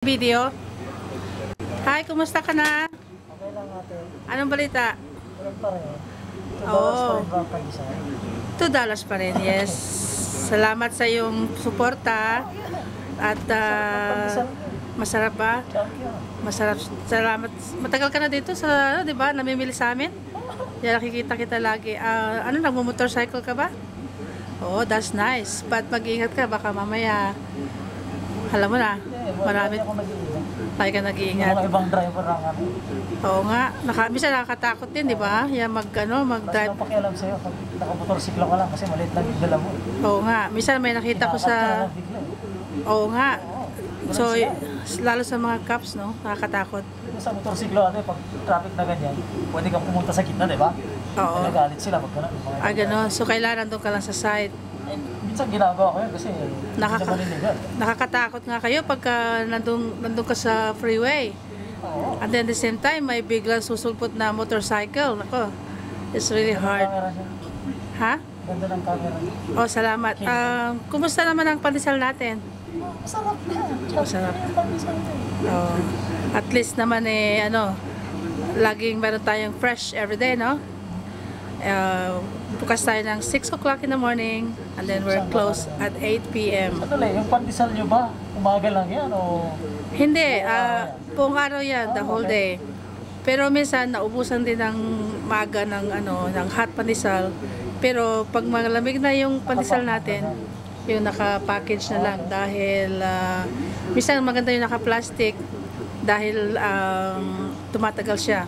Video. Hi, kumusta ka na? Okay lang ate. Anong balita? Walang pa rin. Oo. $2 pa rin ba ang pag-design? $2 pa rin, yes. Salamat sa iyong suporta. At masarap ba? Champion. Masarap. Salamat. Matagal ka na dito sa, di ba? Namimili sa amin? Yan, nakikita kita lagi. Nagmo-motorcycle ka ba? Oh, that's nice. But mag-iingat ka, baka mamaya, alam mo na, marami. Ako nag-iingat. Tayo ka nag-iingat. Mga ibang driver lang kami. Oo nga, minsan nakakatakot din, di ba? Yan Kasi mag-drive. pakialam sa'yo pag nakamotorsiklo ka lang kasi maliit lang yung dala mo. Oo nga, minsan may nakita ko Kinakap ka na sa... lang bigla eh. Oo nga. Oo. So, lalo sa mga cops, no? Nakakatakot. Sa motorsiklo ate, pag traffic na ganyan, pwede kang pumunta sa gitna, di ba? Oo. Nagalit sila pag gano'n. Gano'n. So, kailangan doon ka lang sa side. Minsan ginagawa ko yun kasi hindi naman illegal. Nakakatakot nga kayo pagka nandun ka sa freeway. Oo. And then at the same time, may biglang susulpot na motorcycle. Nako, it's really Ganda ng hard. camera niya. Ha? Ganda ng camera niya. Oh, salamat. Kumusta naman ang pandesal natin? Masarap na. Masarap. Masarap. Oh, at least naman laging meron tayong fresh everyday, no? Bukas tayo ng 6 o'clock in the morning and then we're closed at 8 p.m. Ano lang, yung pandesal nyo ba? Umaga lang yan o... Hindi, buong araw yan, the whole day. Pero minsan naubusan din ng maga ng hot pandesal. Pero pag malamig na yung pandesal natin, yung naka-package na lang dahil minsan maganda yung naka-plastic dahil tumatagal siya.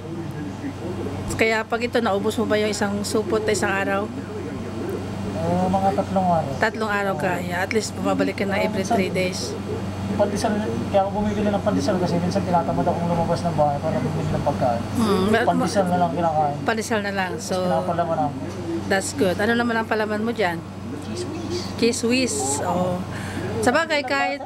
Kaya pag ito, naubos mo ba yung isang supot na isang araw? Mga 3 araw. 3 araw ka. Yeah, at least bumabalik ka na every 3 days. Pandesal, kaya ako bumibili ng pandesal kasi minsan tinatamad akong lumabas ng bahay para bumili ng pagkain. Pandesal na lang kinakain. Pandesal na lang. So, Pinapalaman ako. that's good. Ano naman ang palaman mo dyan? Cheese whiz. Oh. Sabagay, kahit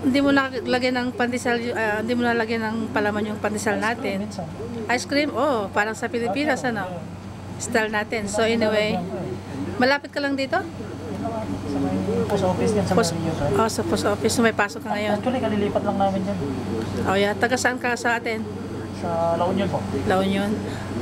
hindi mo nalagyan ng pandesal, hindi mo nalagyan ng palaman yung pandesal natin. Minsan. Ice cream, oh, parang sa Pilipinas, ano? Style natin. So anyway, malapit ka lang dito? Sa may post office yan sa Post, Mario, right? oh, sa post office. So may pasok ka ngayon. Actually, kalilipat lang namin yan. Oh, yeah. Taga saan ka sa atin? Sa La Union po. La Union.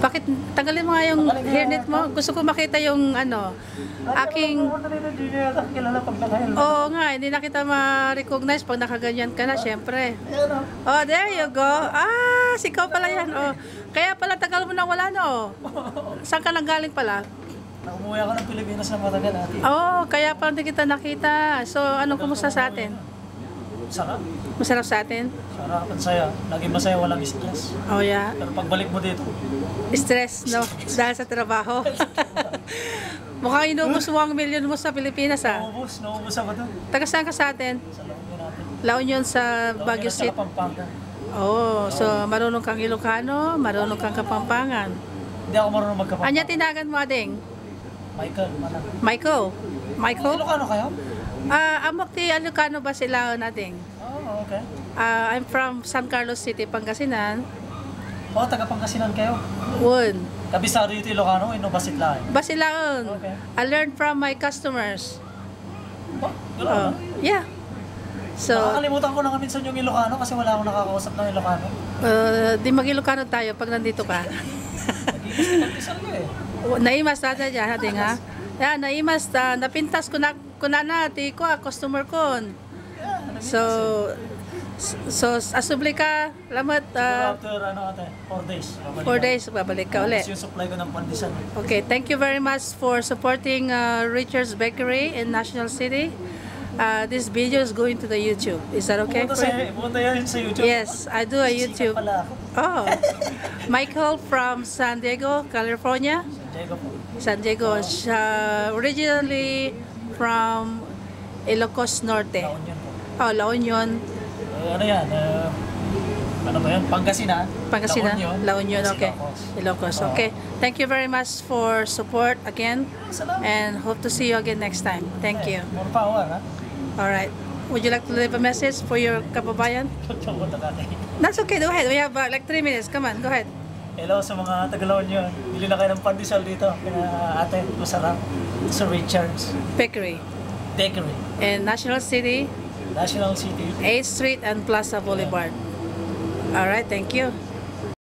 Bakit tagalin mo nga yung hairnet mo? Gusto ko makita yung aking... Hindi niya kilala pag naka-helmet. Oo nga, hindi na kita ma-recognize pag nakaganyan ka na, syempre. Oh, there you go. Sikaw pala yan. Oh, kaya pala tagal mo nang wala, no? Saan ka nang galing pala? Umuwi ako ng Pilipinas na matagal ate. Oh, kaya pala hindi kita nakita. So, anong kumusta sa atin? Sarap. Masarap sa atin? Sarap at saya. Laging masaya, walang stress. Oh, yeah. Pero pagbalik mo dito, Stress, no? Dahil sa trabaho. Mukhang inubos mo ang milyon mo sa Pilipinas, naubos ako doon. Taga saan ka sa atin? Sa La Union natin. La Union sa Baguio Sa City. Pampanga. Oh, so marunong kang Ilocano, marunong kang Kapampangan. Hindi ako marunong magkapampangan. Anya tinagan mo ading? Michael, manang. Michael. Michael? Ilocano kayo? Amok ti Ilocano ba sila nating? Oh, okay. I'm from San Carlos City, Pangasinan. Oh, taga Pangasinan kayo. Won. Kabisado yung Ilocano, Basit lang. Basilaon. Okay. I learned from my customers. Oh, Ilocano? Yeah. So, Nakakalimutan ko na minsan yung Ilocano kasi wala akong nakakausap ng Ilocano. di mag-Ilocano tayo pag nandito ka. Pagkisal ko eh. Naimas natin dyan, natin ha? Yeah, naimas, napintas ko na ti ko, customer ko. So, asubli ka, lamat, After ate, 4 days. 4 days, babalik ka ulit. Yung supply ko ng pandesal. Okay, thank you very much for supporting Richard's Bakery in National City. This video is going to the YouTube. Is that okay? Pumunta yan sa YouTube. Yes, I do a YouTube. Pala ako. Oh, Michael from San Diego, California. Diego po. San Diego, siya originally from Ilocos Norte. La Union po. Oh, La Union, Ano yan? Ano ba yan? Pangasinan. Pangasinan. La Union, Tapos okay. Ilocos, okay. Thank you very much for support again Salamat. and hope to see you again next time. Thank you. More power, ha? All right. Would you like to leave a message for your kababayan? Pumunta ka tayo. That's okay, go ahead. We have like 3 minutes. Come on, go ahead. Hello sa mga Tagalawan yun. Bili na kayo ng pandesal dito. Kaya ate, masarap. Sa Richards Bakery Bakery. in National City, National City. 8th Street and Plaza Boulevard. Alright, thank you.